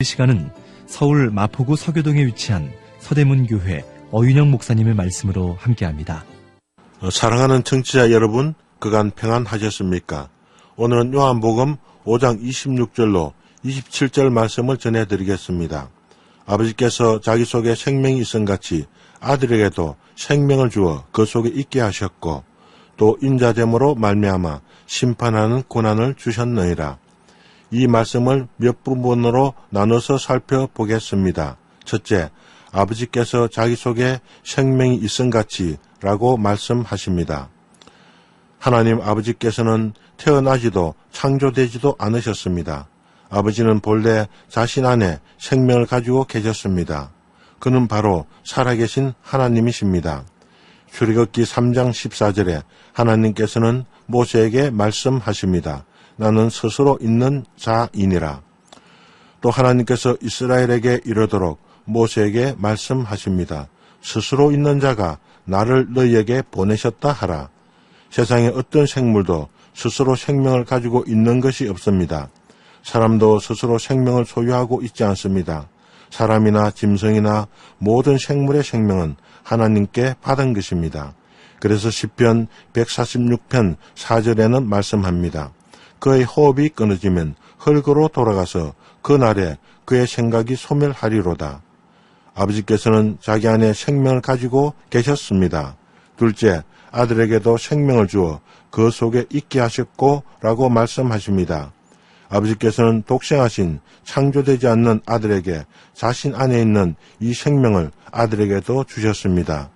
이 시간은 서울 마포구 서교동에 위치한 서대문교회 어윤영 목사님의 말씀으로 함께합니다. 사랑하는 청취자 여러분, 그간 평안하셨습니까? 오늘은 요한복음 5장 26절로 27절 말씀을 전해드리겠습니다. 아버지께서 자기 속에 생명이 있음같이 아들에게도 생명을 주어 그 속에 있게 하셨고 또 인자됨으로 말미암아 심판하는 고난을 주셨느니라. 이 말씀을 몇 부분으로 나눠서 살펴보겠습니다. 첫째, 아버지께서 자기 속에 생명이 있음같이 라고 말씀하십니다. 하나님 아버지께서는 태어나지도 창조되지도 않으셨습니다. 아버지는 본래 자신 안에 생명을 가지고 계셨습니다. 그는 바로 살아계신 하나님이십니다. 출애굽기 3장 14절에 하나님께서는 모세에게 말씀하십니다. 나는 스스로 있는 자이니라. 또 하나님께서 이스라엘에게 이르도록 모세에게 말씀하십니다. 스스로 있는 자가 나를 너희에게 보내셨다 하라. 세상에 어떤 생물도 스스로 생명을 가지고 있는 것이 없습니다. 사람도 스스로 생명을 소유하고 있지 않습니다. 사람이나 짐승이나 모든 생물의 생명은 하나님께 받은 것입니다. 그래서 시편 146편 4절에는 말씀합니다. 그의 호흡이 끊어지면 흙으로 돌아가서 그날에 그의 생각이 소멸하리로다. 아버지께서는 자기 안에 생명을 가지고 계셨습니다. 둘째, 아들에게도 생명을 주어 그 속에 있게 하셨고 라고 말씀하십니다. 아버지께서는 독생하신 창조되지 않는 아들에게 자신 안에 있는 이 생명을 아들에게도 주셨습니다.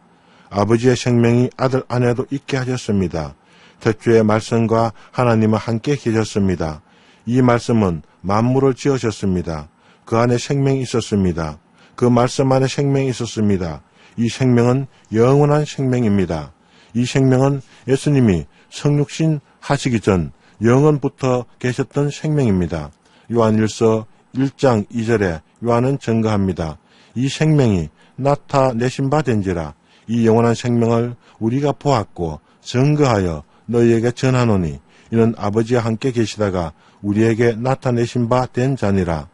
아버지의 생명이 아들 안에도 있게 하셨습니다. 태초의 말씀과 하나님은 함께 계셨습니다. 이 말씀은 만물을 지으셨습니다. 그 안에 생명이 있었습니다. 그 말씀 안에 생명이 있었습니다. 이 생명은 영원한 생명입니다. 이 생명은 예수님이 성육신 하시기 전 영원부터 계셨던 생명입니다. 요한일서 1장 2절에 요한은 증거합니다. 이 생명이 나타내신 바 된지라. 이 영원한 생명을 우리가 보았고 증거하여 너희에게 전하노니 이는 아버지와 함께 계시다가 우리에게 나타내신 바 된 자니라.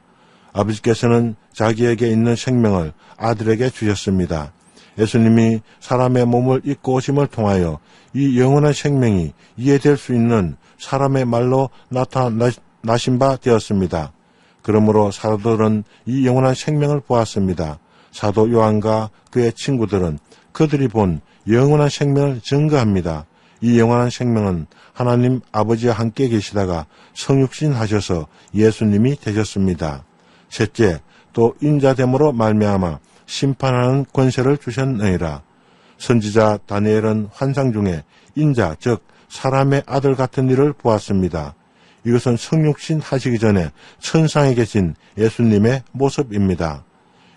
아버지께서는 자기에게 있는 생명을 아들에게 주셨습니다. 예수님이 사람의 몸을 입고 오심을 통하여 이 영원한 생명이 이해될 수 있는 사람의 말로 나타나신 바 되었습니다. 그러므로 사도들은 이 영원한 생명을 보았습니다. 사도 요한과 그의 친구들은 그들이 본 영원한 생명을 증거합니다. 이 영원한 생명은 하나님 아버지와 함께 계시다가 성육신 하셔서 예수님이 되셨습니다. 셋째, 또 인자됨으로 말미암아 심판하는 권세를 주셨느니라. 선지자 다니엘은 환상 중에 인자, 즉 사람의 아들 같은 일을 보았습니다. 이것은 성육신 하시기 전에 천상에 계신 예수님의 모습입니다.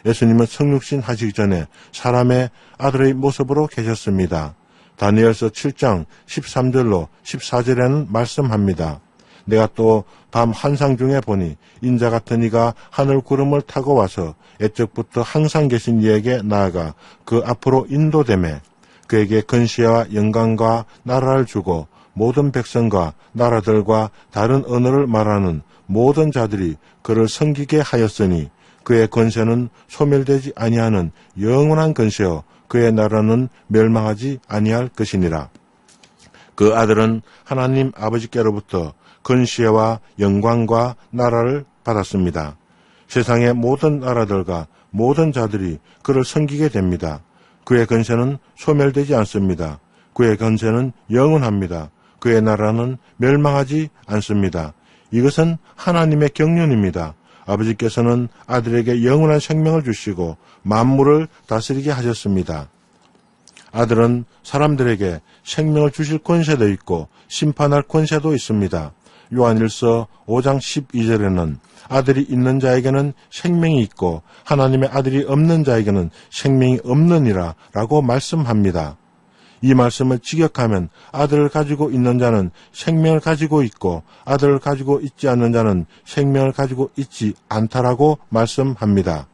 예수님은 성육신 하시기 전에 사람의 아들의 모습으로 계셨습니다. 다니엘서 7장 13절로 14절에는 말씀합니다. 내가 또 밤 환상 중에 보니 인자 같은 이가 하늘 구름을 타고 와서 옛적부터 항상 계신 이에게 나아가 그 앞으로 인도되매 그에게 근시와 영광과 나라를 주고 모든 백성과 나라들과 다른 언어를 말하는 모든 자들이 그를 섬기게 하였으니 그의 권세는 소멸되지 아니하는 영원한 권세요 그의 나라는 멸망하지 아니할 것이니라. 그 아들은 하나님 아버지께로부터 권세와 영광과 나라를 받았습니다. 세상의 모든 나라들과 모든 자들이 그를 섬기게 됩니다. 그의 권세는 소멸되지 않습니다. 그의 권세는 영원합니다. 그의 나라는 멸망하지 않습니다. 이것은 하나님의 경륜입니다. 아버지께서는 아들에게 영원한 생명을 주시고 만물을 다스리게 하셨습니다. 아들은 사람들에게 생명을 주실 권세도 있고 심판할 권세도 있습니다. 요한일서 5장 12절에는 아들이 있는 자에게는 생명이 있고 하나님의 아들이 없는 자에게는 생명이 없느니라 라고 말씀합니다. 이 말씀을 직역하면 아들을 가지고 있는 자는 생명을 가지고 있고 아들을 가지고 있지 않는 자는 생명을 가지고 있지 않다라고 말씀합니다.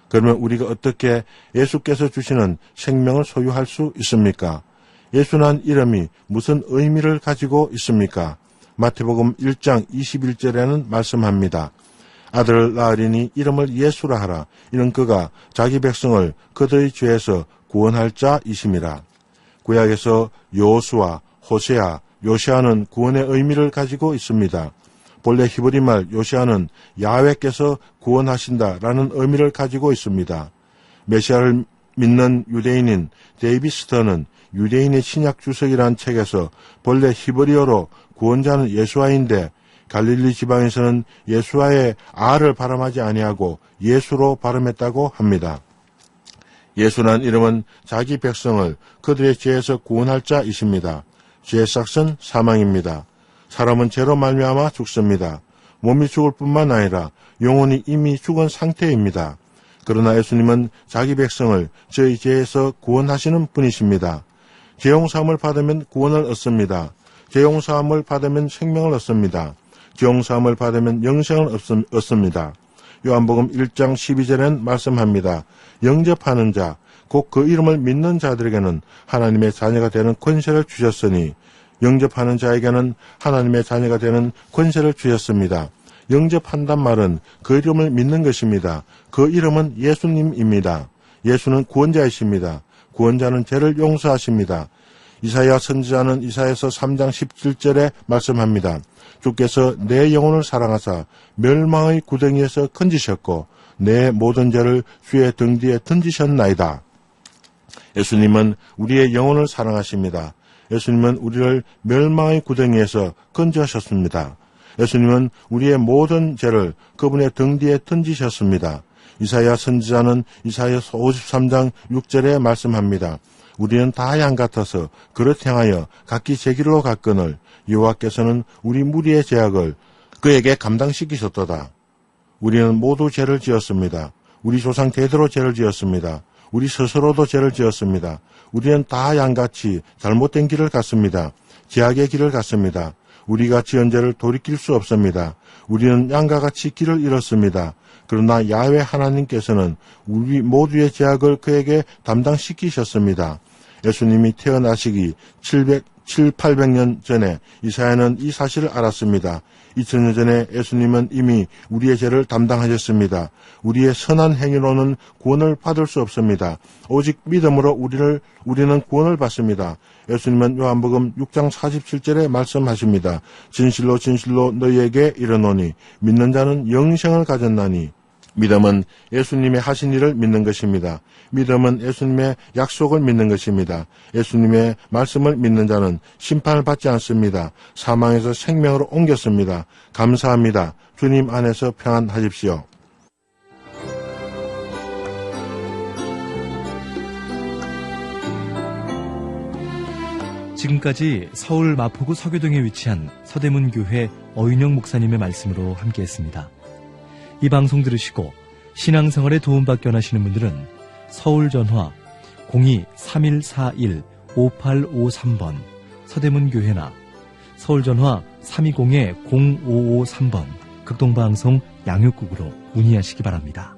그러면 우리가 어떻게 예수께서 주시는 생명을 소유할 수 있습니까? 예수란 이름이 무슨 의미를 가지고 있습니까? 마태복음 1장 21절에는 말씀합니다. 아들을 낳으리니 이름을 예수라 하라. 이는 그가 자기 백성을 그들의 죄에서 구원할 자이심이라. 구약에서 여호수아, 호세아, 요시아는 구원의 의미를 가지고 있습니다. 본래 히브리 말 요시아는 야훼께서 구원하신다라는 의미를 가지고 있습니다. 메시아를 믿는 유대인인 데이비스터는 유대인의 신약 주석이라는 책에서 본래 히브리어로 구원자는 예수아인데 갈릴리 지방에서는 예수아의 아를 발음하지 아니하고 예수로 발음했다고 합니다. 예수란 이름은 자기 백성을 그들의 죄에서 구원할 자이십니다. 죄의 삭은 사망입니다. 사람은 죄로 말미암아 죽습니다. 몸이 죽을 뿐만 아니라 영혼이 이미 죽은 상태입니다. 그러나 예수님은 자기 백성을 저희 죄에서 구원하시는 분이십니다. 죄용사함을 받으면 구원을 얻습니다. 죄용사함을 받으면 생명을 얻습니다. 죄용사함을 받으면 영생을 얻습니다. 요한복음 1장 12절엔 말씀합니다. 영접하는 자, 곧 그 이름을 믿는 자들에게는 하나님의 자녀가 되는 권세를 주셨으니 영접하는 자에게는 하나님의 자녀가 되는 권세를 주셨습니다. 영접한단 말은 그 이름을 믿는 것입니다. 그 이름은 예수님입니다. 예수는 구원자이십니다. 구원자는 죄를 용서하십니다. 이사야 선지자는 이사야서 3장 17절에 말씀합니다. 주께서 내 영혼을 사랑하사 멸망의 구덩이에서 건지셨고 내 모든 죄를 주의 등 뒤에 던지셨나이다. 예수님은 우리의 영혼을 사랑하십니다. 예수님은 우리를 멸망의 구덩이에서 건져하셨습니다. 예수님은 우리의 모든 죄를 그분의 등 뒤에 던지셨습니다. 이사야 선지자는 이사야서 53장 6절에 말씀합니다. 우리는 다 양 같아서 그릇 향하여 각기 제 길로 갔거늘 여호와께서는 우리 무리의 죄악을 그에게 감당시키셨도다. 우리는 모두 죄를 지었습니다. 우리 조상 대대로 죄를 지었습니다. 우리 스스로도 죄를 지었습니다. 우리는 다 양같이 잘못된 길을 갔습니다. 죄악의 길을 갔습니다. 우리가 지은 죄를 돌이킬 수 없습니다. 우리는 양과 같이 길을 잃었습니다. 그러나 야훼 하나님께서는 우리 모두의 죄악을 그에게 담당시키셨습니다. 예수님이 태어나시기 800년 전에 이사야는 이 사실을 알았습니다. 2000년 전에 예수님은 이미 우리의 죄를 담당하셨습니다. 우리의 선한 행위로는 구원을 받을 수 없습니다. 오직 믿음으로 우리는 구원을 받습니다. 예수님은 요한복음 6장 47절에 말씀하십니다. 진실로 진실로 너희에게 이르노니 믿는 자는 영생을 가졌나니. 믿음은 예수님의 하신 일을 믿는 것입니다. 믿음은 예수님의 약속을 믿는 것입니다. 예수님의 말씀을 믿는 자는 심판을 받지 않습니다. 사망에서 생명으로 옮겼습니다. 감사합니다. 주님 안에서 평안하십시오. 지금까지 서울 마포구 서교동에 위치한 서대문교회 어윤영 목사님의 말씀으로 함께했습니다. 이 방송 들으시고 신앙생활에 도움받기 원하시는 분들은 서울전화 02-3141-5853번 서대문교회나 서울전화 320-0553번 극동방송 양육국으로 문의하시기 바랍니다.